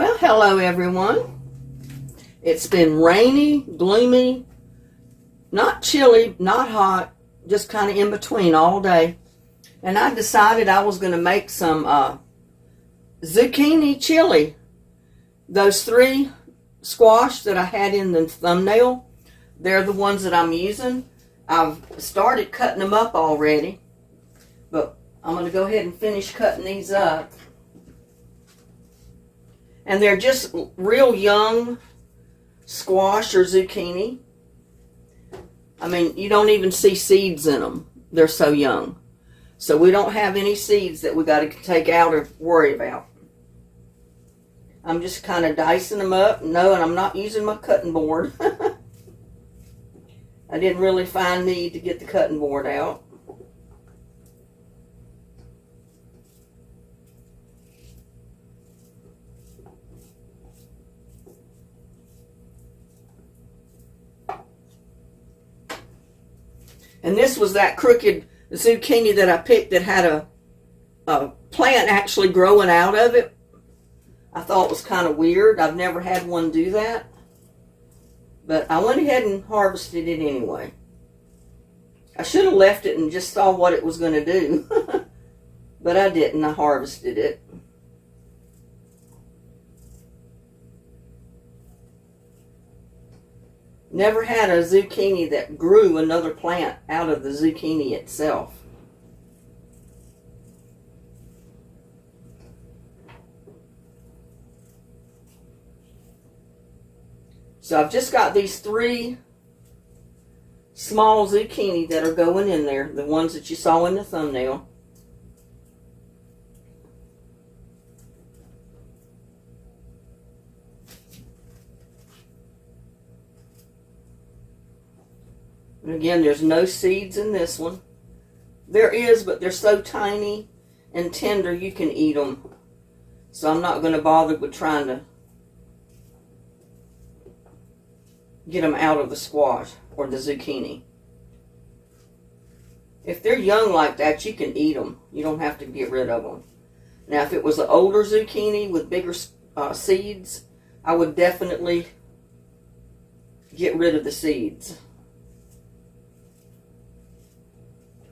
Well, hello everyone. It's been rainy, gloomy, not chilly, not hot, just kind of in between all day. And I decided I was going to make some zucchini chili. Those 3 squash that I had in the thumbnail, they're the ones that I'm using. I've started cutting them up already, but I'm going to go ahead and finish cutting these up. And they're just real young squash or zucchini. I mean, you don't even see seeds in them. They're so young. So we don't have any seeds that we got to take out or worry about. I'm just kind of dicing them up. No, and I'm not using my cutting board. I didn't really find need to get the cutting board out. And this was that crooked zucchini that I picked that had a plant actually growing out of it. I thought it was kind of weird. I've never had one do that. But I went ahead and harvested it anyway. I should have left it and just saw what it was going to do. But I didn't. I harvested it. Never had a zucchini that grew another plant out of the zucchini itself. So I've just got these 3 small zucchini that are going in there, the ones that you saw in the thumbnail. And again, there's no seeds in this one. There is, but they're so tiny and tender you can eat them. So I'm not going to bother with trying to get them out of the squash or the zucchini. If they're young like that, you can eat them. You don't have to get rid of them. Now, if it was an older zucchini with bigger seeds, I would definitely get rid of the seeds.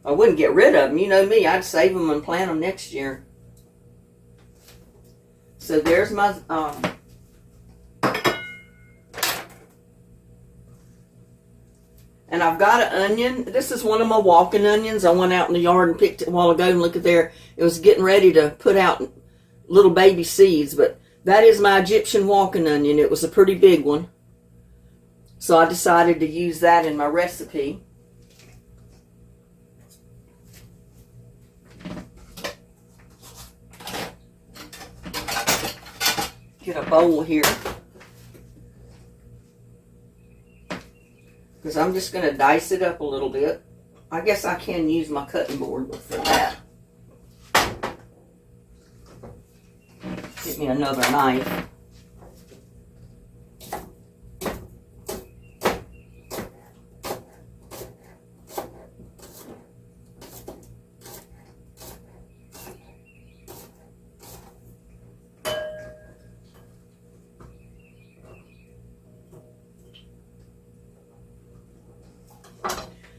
I wouldn't get rid of them. You know me, I'd save them and plant them next year. So there's my and I've got an onion. This is one of my walking onions. I went out in the yard and picked it a while ago, and look at there. It was getting ready to put out little baby seeds, but that is my Egyptian walking onion. It was a pretty big one. So I decided to use that in my recipe. Get a bowl here, because I'm just going to dice it up a little bit. I guess I can use my cutting board for that. Get me another knife.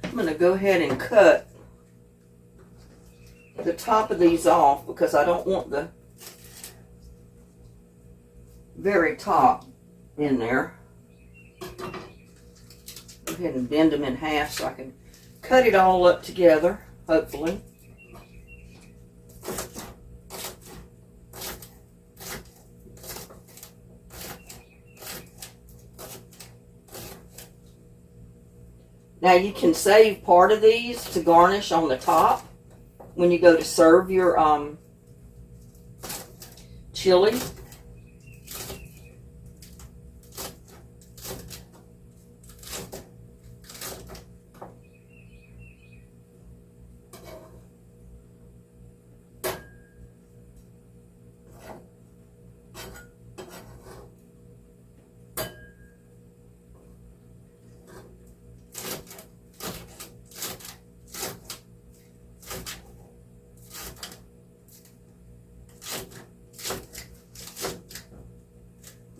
I'm going to go ahead and cut the top of these off because I don't want the very top in there. Go ahead and bend them in half so I can cut it all up together, hopefully. Now you can save part of these to garnish on the top when you go to serve your chili.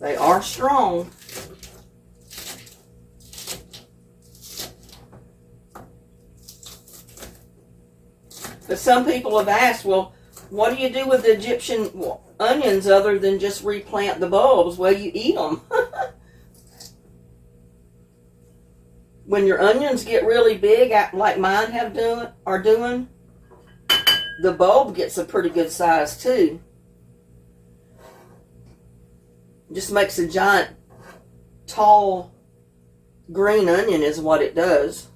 They are strong. But some people have asked, well, what do you do with the Egyptian onions other than just replant the bulbs? Well, you eat them. When your onions get really big, like mine are doing, the bulb gets a pretty good size too. Just makes a giant, tall, green onion is what it does.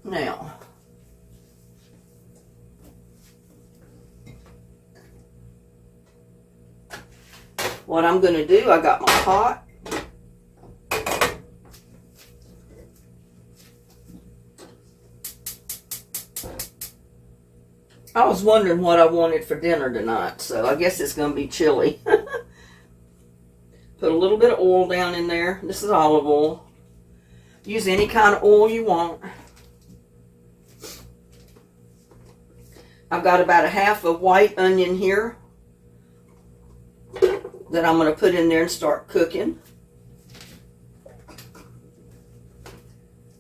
Now, what I'm going to do, I got my pot. I was wondering what I wanted for dinner tonight, so I guess it's going to be chili. Put a little bit of oil down in there. This is olive oil. Use any kind of oil you want. I've got about a half a white onion here that I'm going to put in there and start cooking.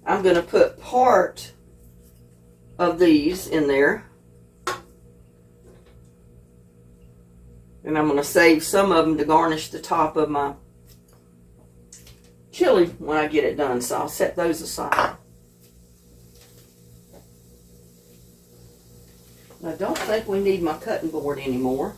I'm going to put part of these in there. And I'm going to save some of them to garnish the top of my chili when I get it done. So I'll set those aside. I don't think we need my cutting board anymore.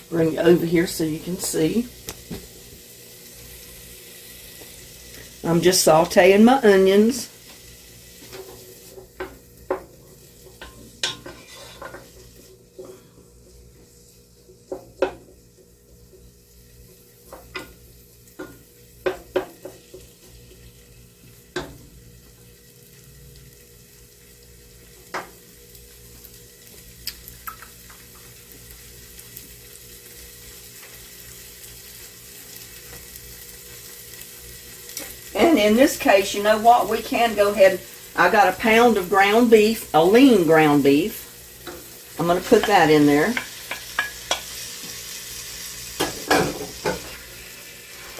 Bring it over here so you can see. I'm just sauteing my onions. And in this case, you know what? We can go ahead. I got a pound of ground beef, a lean ground beef. I'm going to put that in there.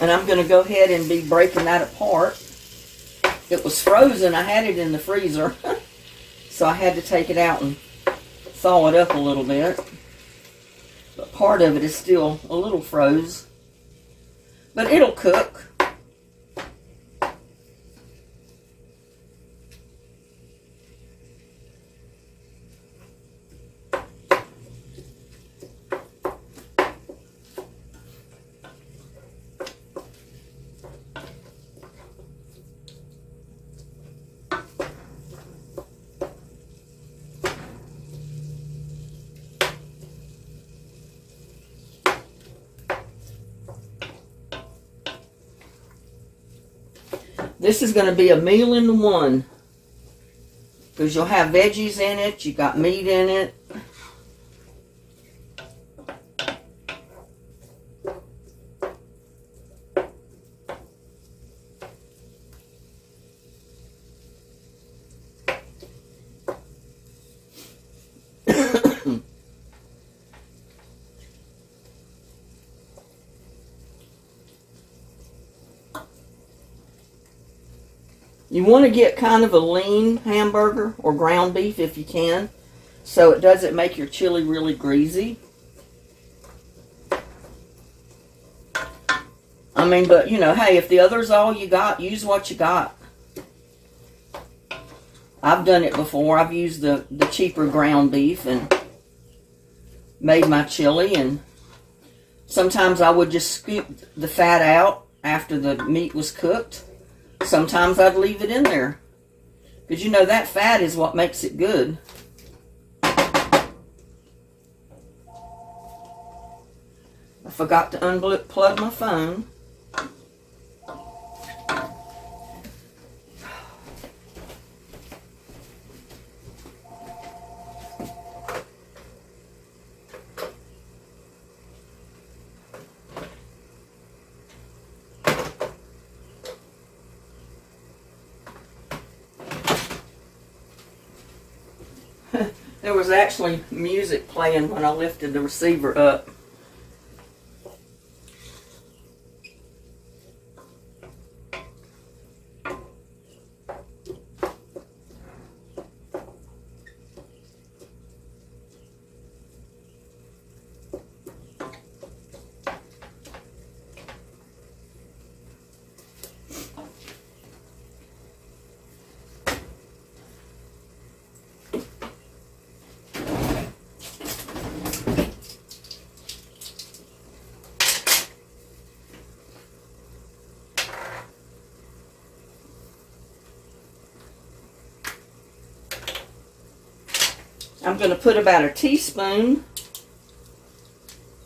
And I'm going to go ahead and be breaking that apart. It was frozen. I had it in the freezer. So I had to take it out and thaw it up a little bit. But part of it is still a little froze. But it'll cook. This is going to be a meal in one, because you'll have veggies in it, you got meat in it. You want to get kind of a lean hamburger or ground beef if you can, so it doesn't make your chili really greasy. I mean, but you know, hey, if the other's all you got, use what you got. I've done it before. I've used the cheaper ground beef and made my chili, and sometimes I would just scoop the fat out after the meat was cooked. Sometimes I'd leave it in there, because you know that fat is what makes it good. I forgot to unplug my phone. There was actually music playing when I lifted the receiver up. I'm going to put about a teaspoon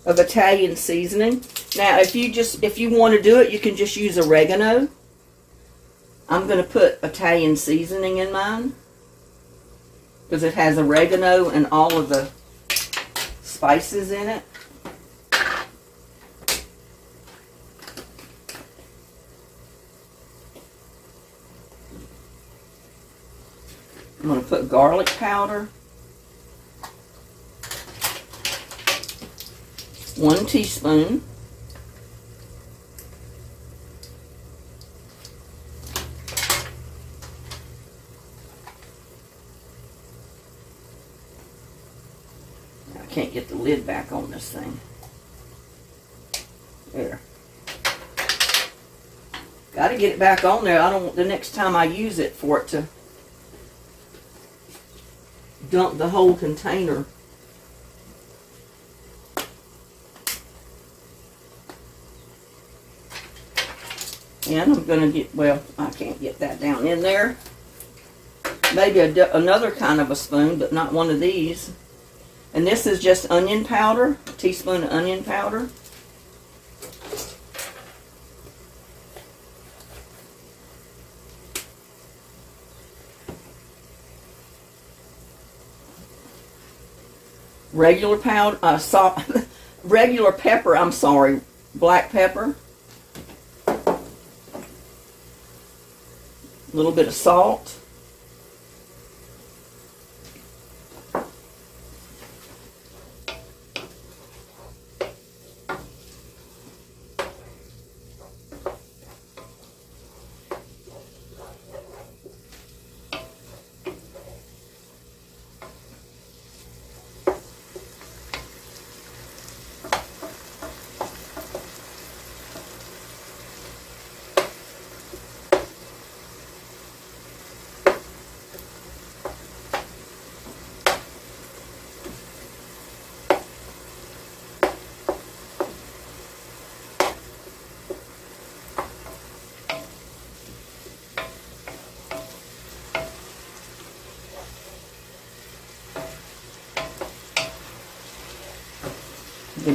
of Italian seasoning. Now, if you want to do it, you can just use oregano. I'm going to put Italian seasoning in mine because it has oregano and all of the spices in it. I'm going to put garlic powder. 1 teaspoon. I can't get the lid back on this thing. There. Got to get it back on there. I don't want the next time I use it for it to dump the whole container. And I'm going to get, well, I can't get that down in there. Maybe another kind of a spoon, but not one of these. And this is just onion powder, a teaspoon of onion powder. Regular powder, salt, regular pepper, I'm sorry, black pepper. A little bit of salt.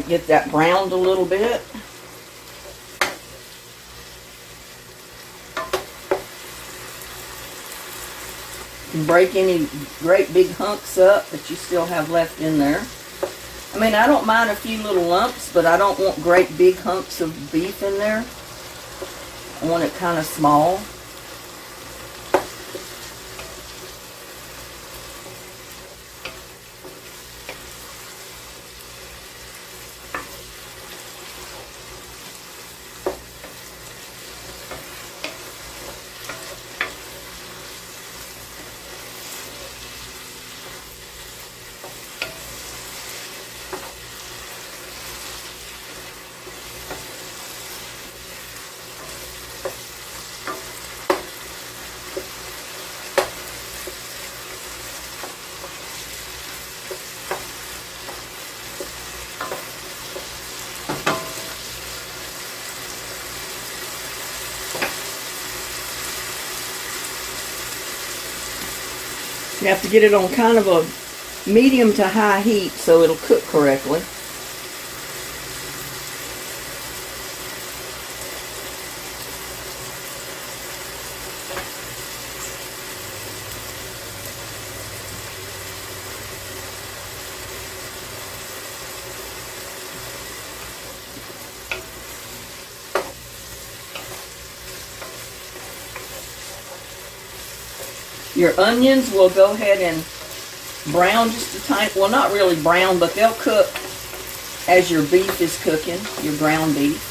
Get that browned a little bit. Break any great big hunks up that you still have left in there. I mean, I don't mind a few little lumps, but I don't want great big hunks of beef in there. I want it kind of small. You have to get it on kind of a medium to high heat so it'll cook correctly. Your onions will go ahead and brown just a tiny, well, not really brown, but they'll cook as your beef is cooking, your ground beef.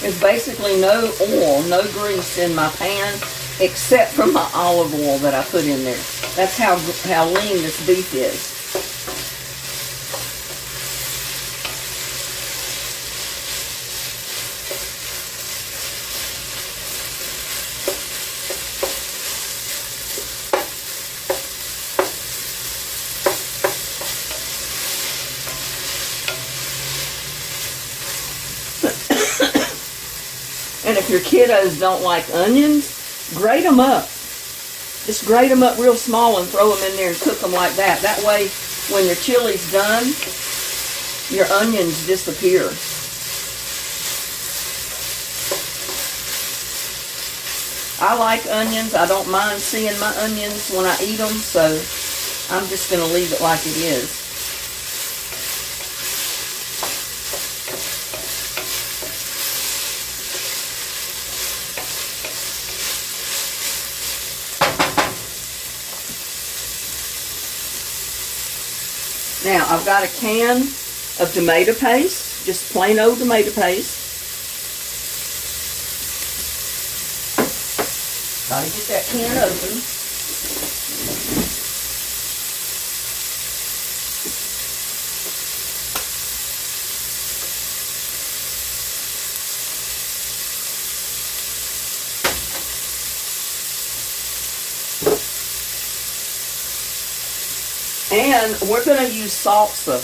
There's basically no oil, no grease in my pan, except for my olive oil that I put in there. That's how lean this beef is. And if your kiddos don't like onions, grate them up. Just grate them up real small and throw them in there and cook them like that. That way, when your chili's done, your onions disappear. I like onions. I don't mind seeing my onions when I eat them, so I'm just going to leave it like it is. Now, I've got a can of tomato paste, just plain old tomato paste. Gotta get that can open. And we're going to use salsa.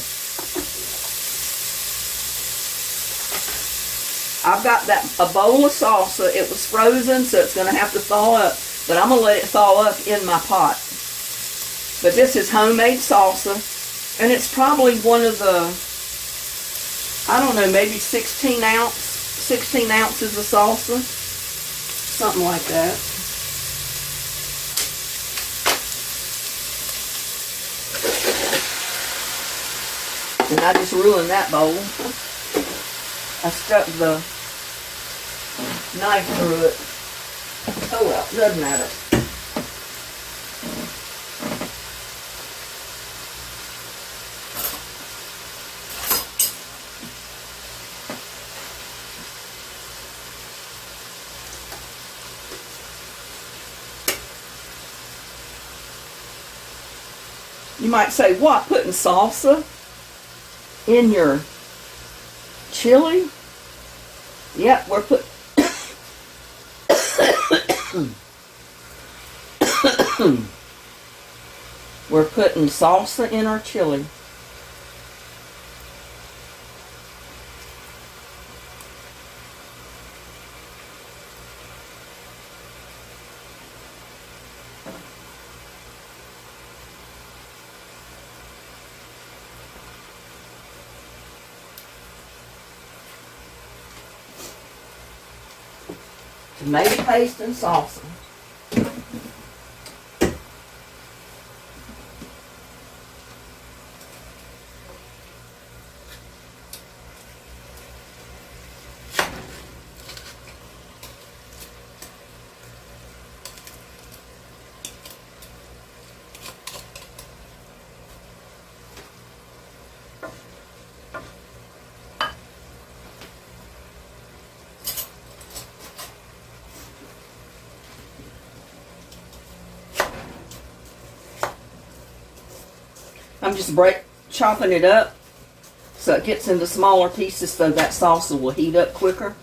I've got a bowl of salsa. It was frozen, so it's going to have to thaw up. But I'm going to let it thaw up in my pot. But this is homemade salsa. And it's probably one of the, I don't know, maybe 16 ounces of salsa. Something like that. And I just ruined that bowl. I stuck the knife through it. Oh well, doesn't matter. You might say, what, putting salsa in your chili? Yep, we're we're putting salsa in our chili. Tomato paste and salsa. I'm just chopping it up so it gets into smaller pieces so that salsa will heat up quicker.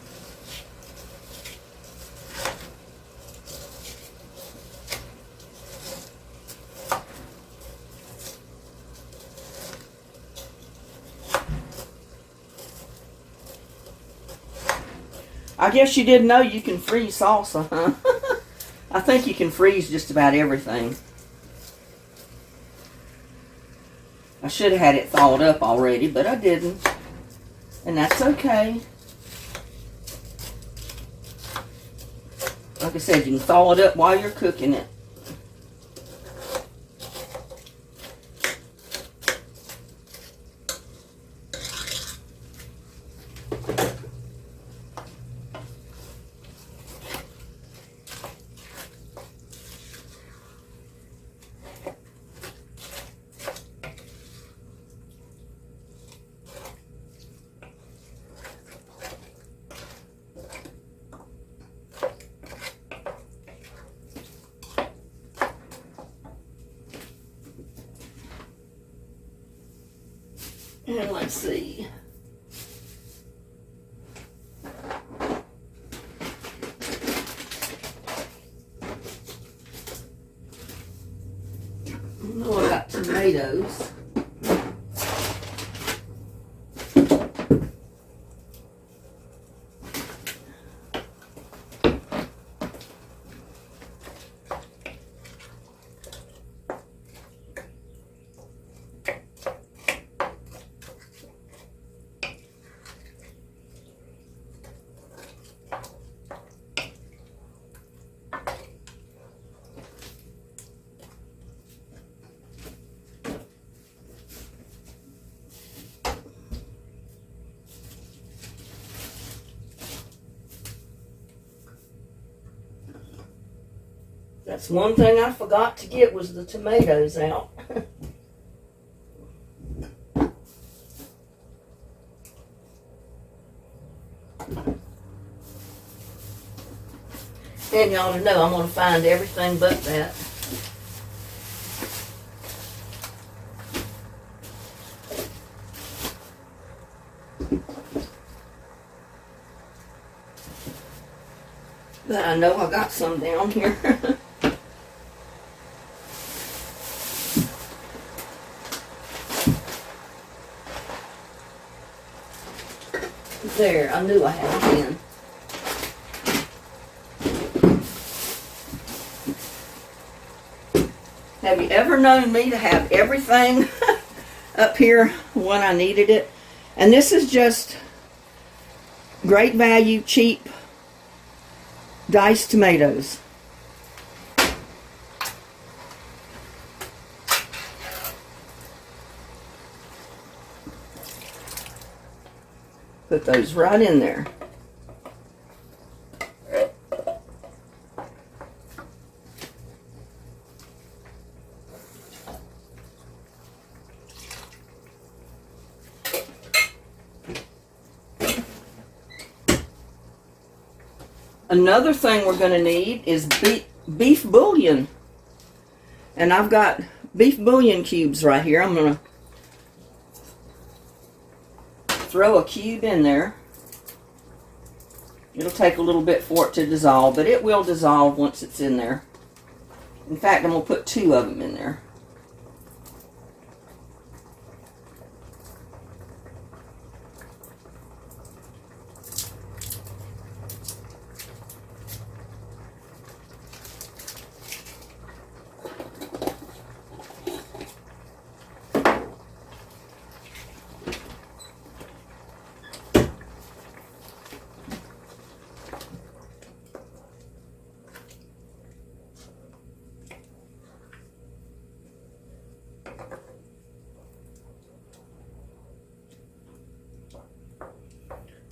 I guess you didn't know you can freeze salsa, huh? I think you can freeze just about everything. I should have had it thawed up already, but I didn't. And that's okay. Like I said, you can thaw it up while you're cooking it. And let's see. Oh, I got tomatoes. That's one thing I forgot to get was the tomatoes out. And y'all to know I'm going to find everything but that. But I know I got some down here. There, I knew I had a bin. Have you ever known me to have everything up here when I needed it? And this is just great value, cheap diced tomatoes. Put those right in there. Another thing we're going to need is beef bouillon. And I've got beef bouillon cubes right here. I'm going to throw a cube in there. It'll take a little bit for it to dissolve, but it will dissolve once it's in there. In fact, I'm going to put 2 of them in there.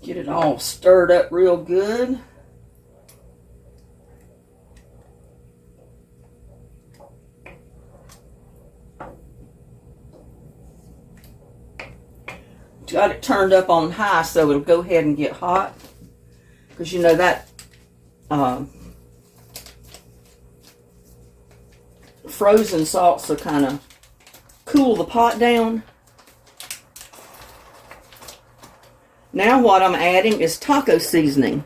Get it all stirred up real good. Got it turned up on high so it'll go ahead and get hot. Because you know that frozen salsa kind of cool the pot down. Now what I'm adding is taco seasoning.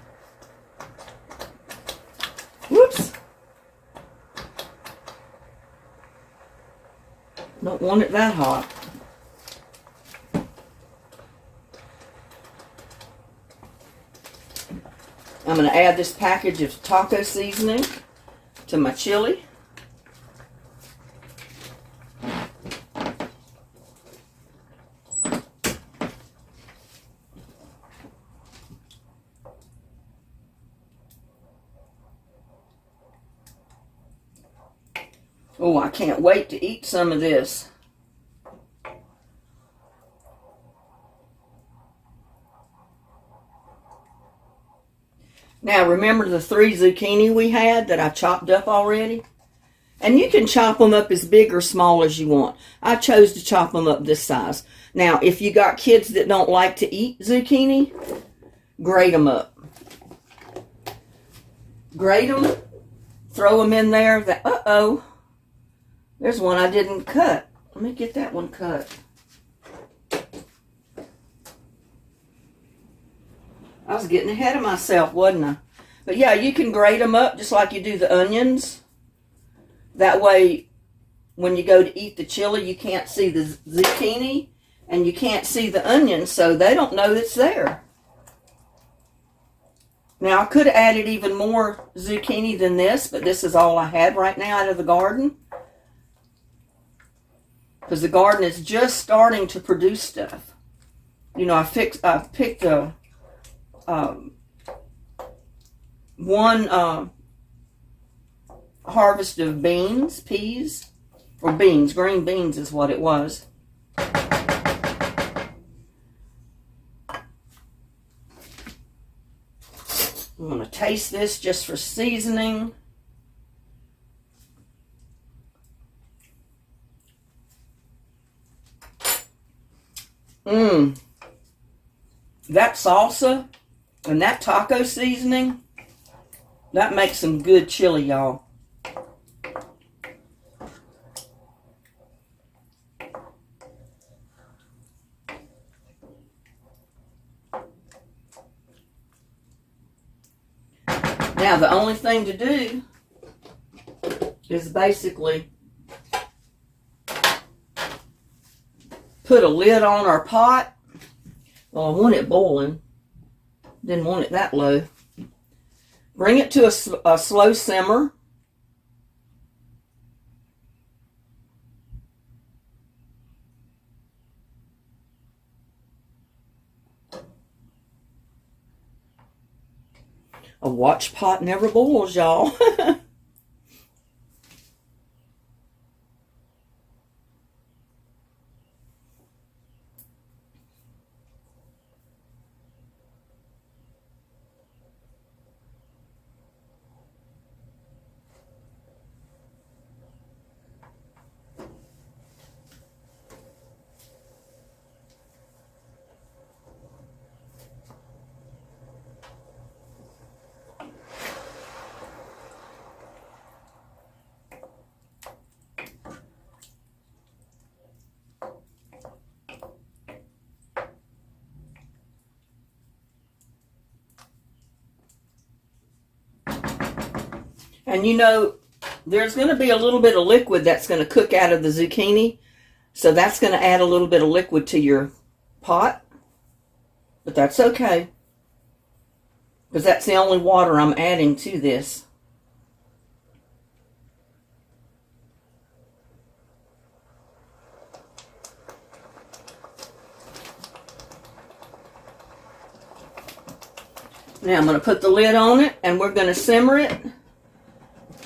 Whoops. Don't want it that hot. I'm going to add this package of taco seasoning to my chili. Oh, I can't wait to eat some of this. Now, remember the 3 zucchini we had that I chopped up already? And you can chop them up as big or small as you want. I chose to chop them up this size. Now, if you got kids that don't like to eat zucchini, grate them up. Grate them, throw them in there. Uh-oh. There's one I didn't cut. Let me get that one cut. I was getting ahead of myself, wasn't I? But yeah, you can grate them up just like you do the onions. That way, when you go to eat the chili, you can't see the zucchini and you can't see the onions, so they don't know it's there. Now, I could have added even more zucchini than this, but this is all I had right now out of the garden. Because the garden is just starting to produce stuff. You know, I picked one harvest of peas, or beans, green beans is what it was. I'm going to taste this just for seasoning. That salsa and that taco seasoning, that makes some good chili, y'all. Now, the only thing to do is basically put a lid on our pot. Well, I want it boiling. Didn't want it that low. Bring it to a slow simmer. A watch pot never boils, y'all. And you know, there's going to be a little bit of liquid that's going to cook out of the zucchini. So that's going to add a little bit of liquid to your pot. But that's okay. Because that's the only water I'm adding to this. Now I'm going to put the lid on it and we're going to simmer it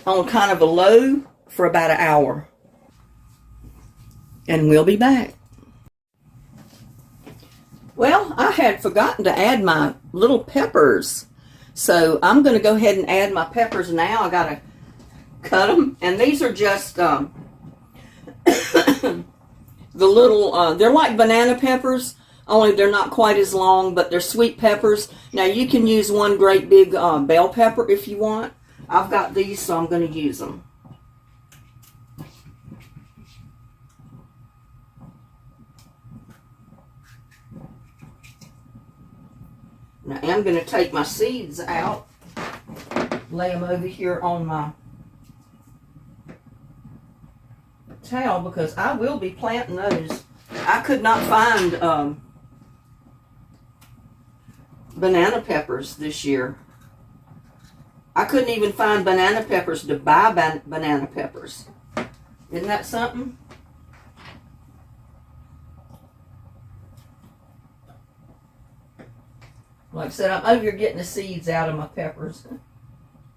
on kind of a low for about an hour. And we'll be back. Well, I had forgotten to add my little peppers. So I'm going to go ahead and add my peppers now. I got to cut them. And these are just the little, they're like banana peppers, only they're not quite as long, but they're sweet peppers. Now you can use one great big bell pepper if you want. I've got these, so I'm going to use them. Now I am going to take my seeds out, lay them over here on my towel because I will be planting those. I could not find banana peppers this year. I couldn't even find banana peppers to buy banana peppers. Isn't that something? Like I said, I'm over here getting the seeds out of my peppers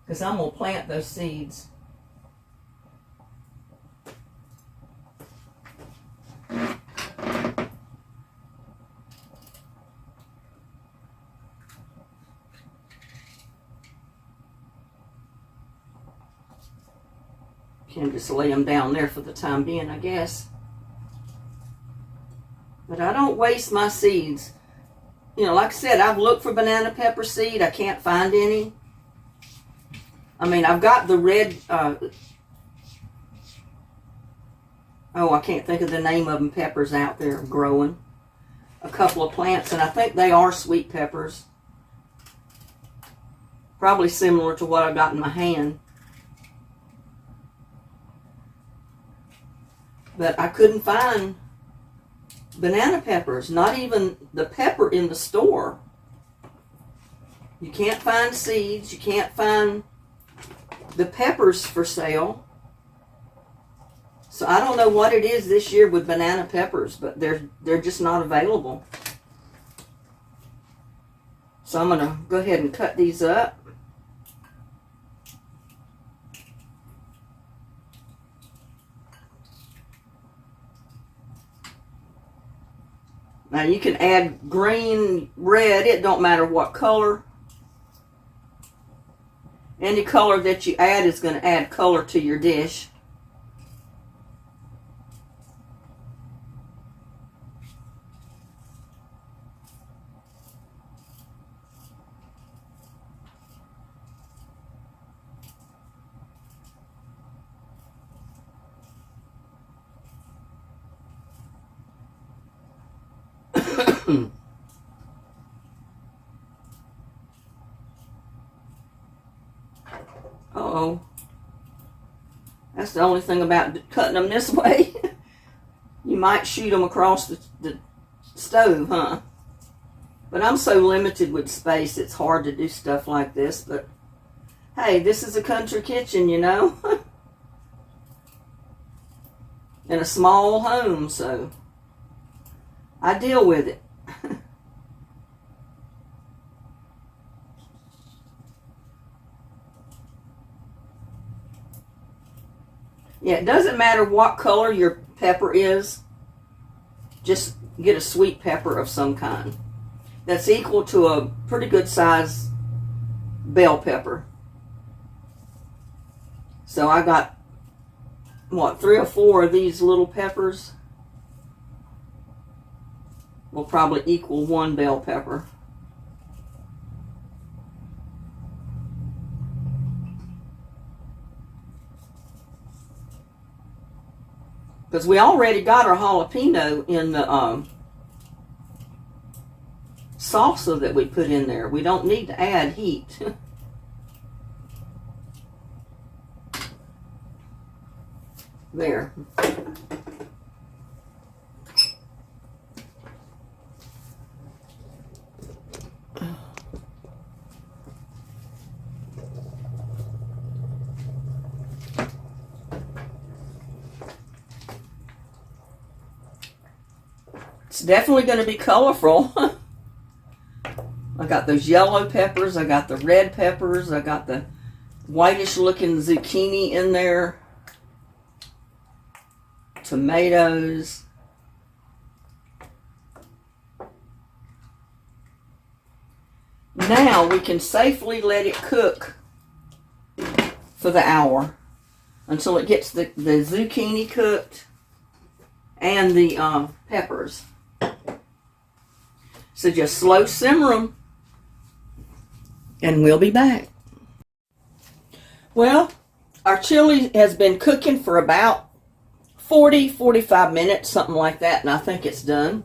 because I'm going to plant those seeds. Can just lay them down there for the time being, I guess. But I don't waste my seeds. You know, like I said, I've looked for banana pepper seed. I can't find any. I mean, I've got the red, oh, I can't think of the name of them, peppers out there growing. A couple of plants, and I think they are sweet peppers. Probably similar to what I got in my hand. But I couldn't find banana peppers, not even the pepper in the store. You can't find seeds, you can't find the peppers for sale. So I don't know what it is this year with banana peppers, but they're just not available. So I'm gonna go ahead and cut these up. Now you can add green, red, it don't matter what color. Any color that you add is going to add color to your dish. Uh-oh. That's the only thing about cutting them this way. You might shoot them across the stove, huh? But I'm so limited with space, it's hard to do stuff like this. But, hey, this is a country kitchen, you know? In a small home, so I deal with it. Yeah, it doesn't matter what color your pepper is. Just get a sweet pepper of some kind. That's equal to a pretty good size bell pepper. So I got, what, 3 or 4 of these little peppers. Will probably equal 1 bell pepper. Because we already got our jalapeno in the salsa that we put in there. We don't need to add heat. There. It's definitely going to be colorful. I got those yellow peppers, I got the red peppers, I got the whitish looking zucchini in there, tomatoes. Now we can safely let it cook for the hour until it gets the zucchini cooked and the peppers. So just slow simmer them, and we'll be back. Well, our chili has been cooking for about 40-45 minutes, something like that, and I think it's done.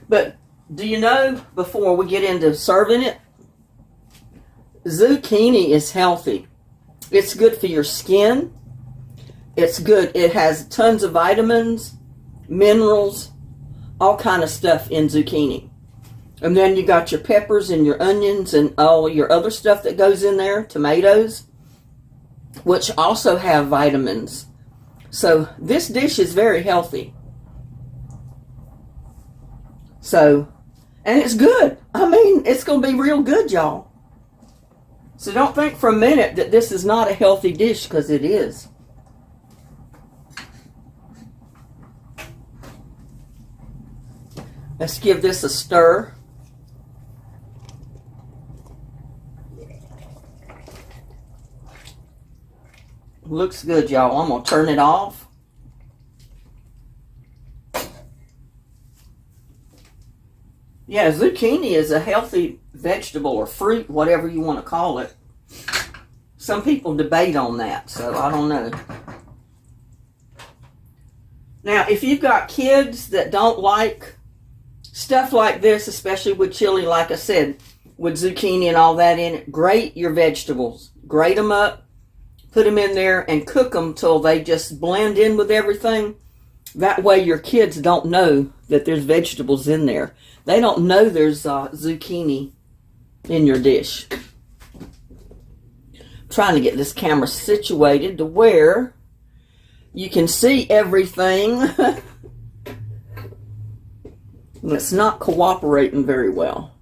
But do you know, before we get into serving it, zucchini is healthy. It's good for your skin. It's good. It has tons of vitamins, minerals, all kind of stuff in zucchini. And then you got your peppers and your onions and all your other stuff that goes in there, tomatoes, which also have vitamins. So this dish is very healthy. So, and it's good. I mean, it's going to be real good, y'all. So don't think for a minute that this is not a healthy dish, because it is. Let's give this a stir. Looks good, y'all. I'm going to turn it off. Yeah, zucchini is a healthy vegetable or fruit, whatever you want to call it. Some people debate on that, so I don't know. Now, if you've got kids that don't like stuff like this, especially with chili, like I said, with zucchini and all that in it, grate your vegetables. Grate them up, put them in there, and cook them till they just blend in with everything. That way your kids don't know that there's vegetables in there. They don't know there's zucchini in your dish. I'm trying to get this camera situated to where you can see everything. And it's not cooperating very well.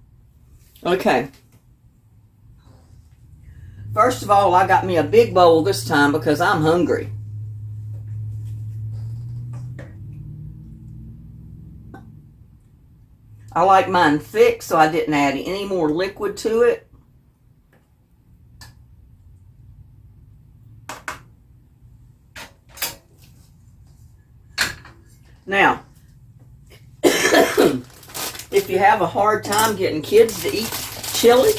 Okay. First of all, I got me a big bowl this time because I'm hungry. I like mine thick, so I didn't add any more liquid to it. Now, if you have a hard time getting kids to eat chili,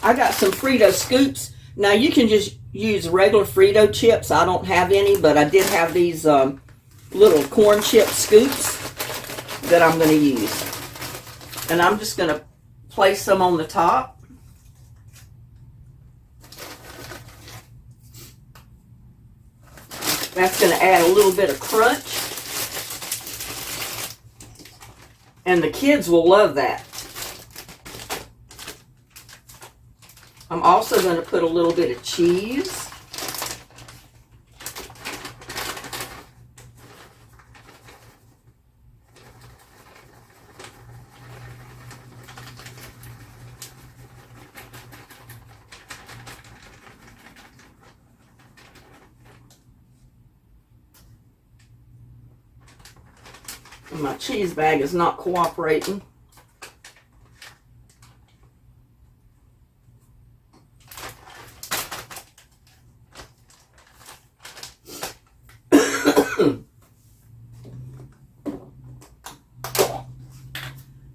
I got some Frito scoops. Now, you can just use regular Frito chips. I don't have any, but I did have these little corn chip scoops that I'm going to use. And I'm just going to place some on the top. That's going to add a little bit of crunch. And the kids will love that. I'm also going to put a little bit of cheese. My cheese bag is not cooperating.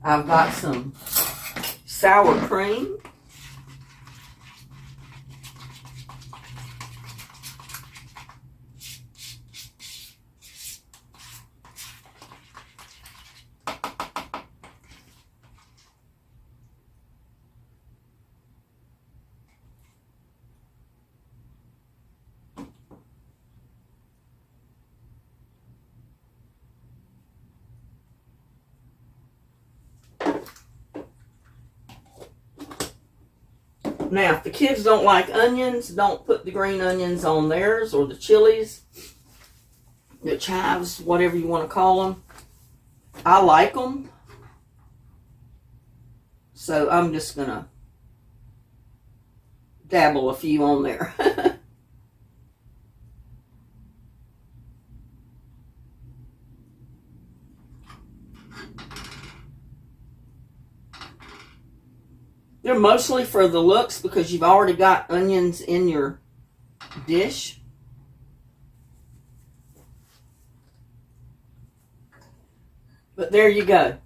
I've got some sour cream. Now, if the kids don't like onions, don't put the green onions on theirs, or the chilies, the chives, whatever you want to call them. I like them, so I'm just going to dabble a few on there. They're mostly for the looks because you've already got onions in your dish. But there you go.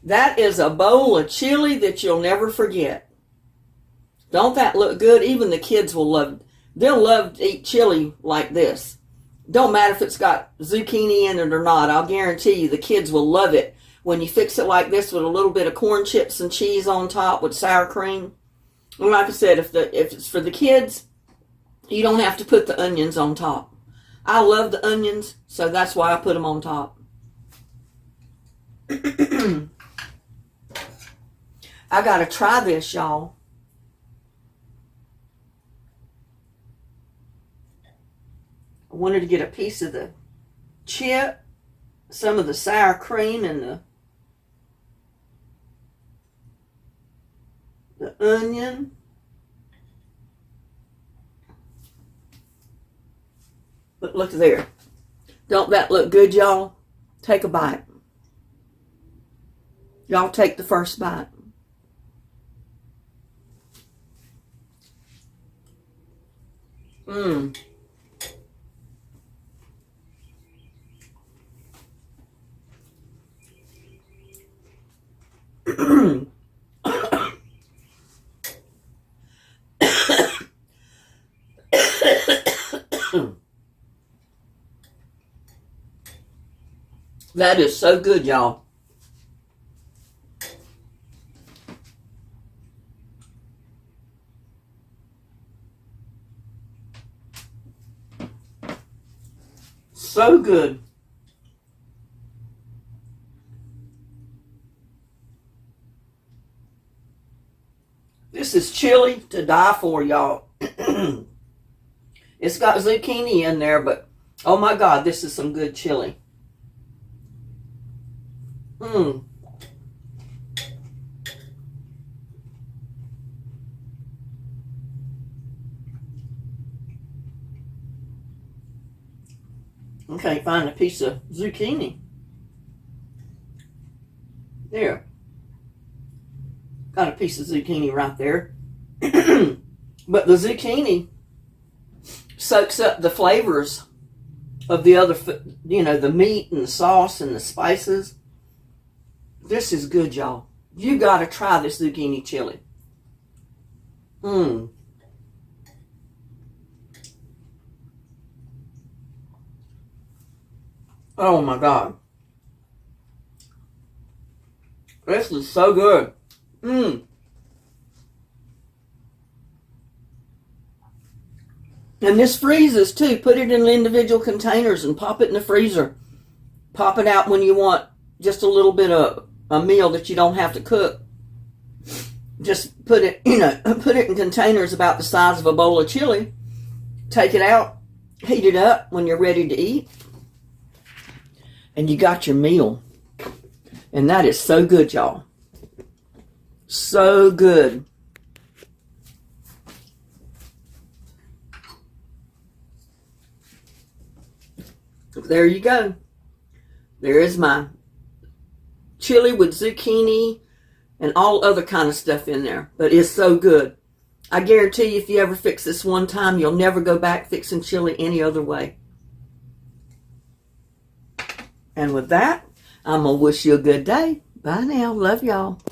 That is a bowl of chili that you'll never forget. Don't that look good? Even the kids will love it. They'll love to eat chili like this. Don't matter if it's got zucchini in it or not. I'll guarantee you the kids will love it when you fix it like this with a little bit of corn chips and cheese on top with sour cream. And like I said, if it's for the kids, you don't have to put the onions on top. I love the onions, so that's why I put them on top. I gotta try this, y'all. I wanted to get a piece of the chip, some of the sour cream, and the onion. But look there. Don't that look good, y'all? Take a bite. Y'all take the first bite. Mmm. That is so good, y'all. So good. This is chili to die for, y'all. It's got zucchini in there, but oh my God, this is some good chili. Mmm. I can't find a piece of zucchini. There. Got a piece of zucchini right there. But the zucchini soaks up the flavors of the other, the meat and the sauce and the spices. This is good, y'all. You got to try this zucchini chili. Mmm. Oh my God. This is so good. Mmm. And this freezes too. Put it in individual containers and pop it in the freezer. Pop it out when you want just a little bit of a meal that you don't have to cook. Just put it, put it in containers about the size of a bowl of chili. Take it out, heat it up when you're ready to eat. And you got your meal. And that is so good, y'all. So good. There you go. There is my chili with zucchini and all other kind of stuff in there. But it's so good. I guarantee you if you ever fix this one time, you'll never go back fixing chili any other way. And with that, I'm going to wish you a good day. Bye now. Love y'all.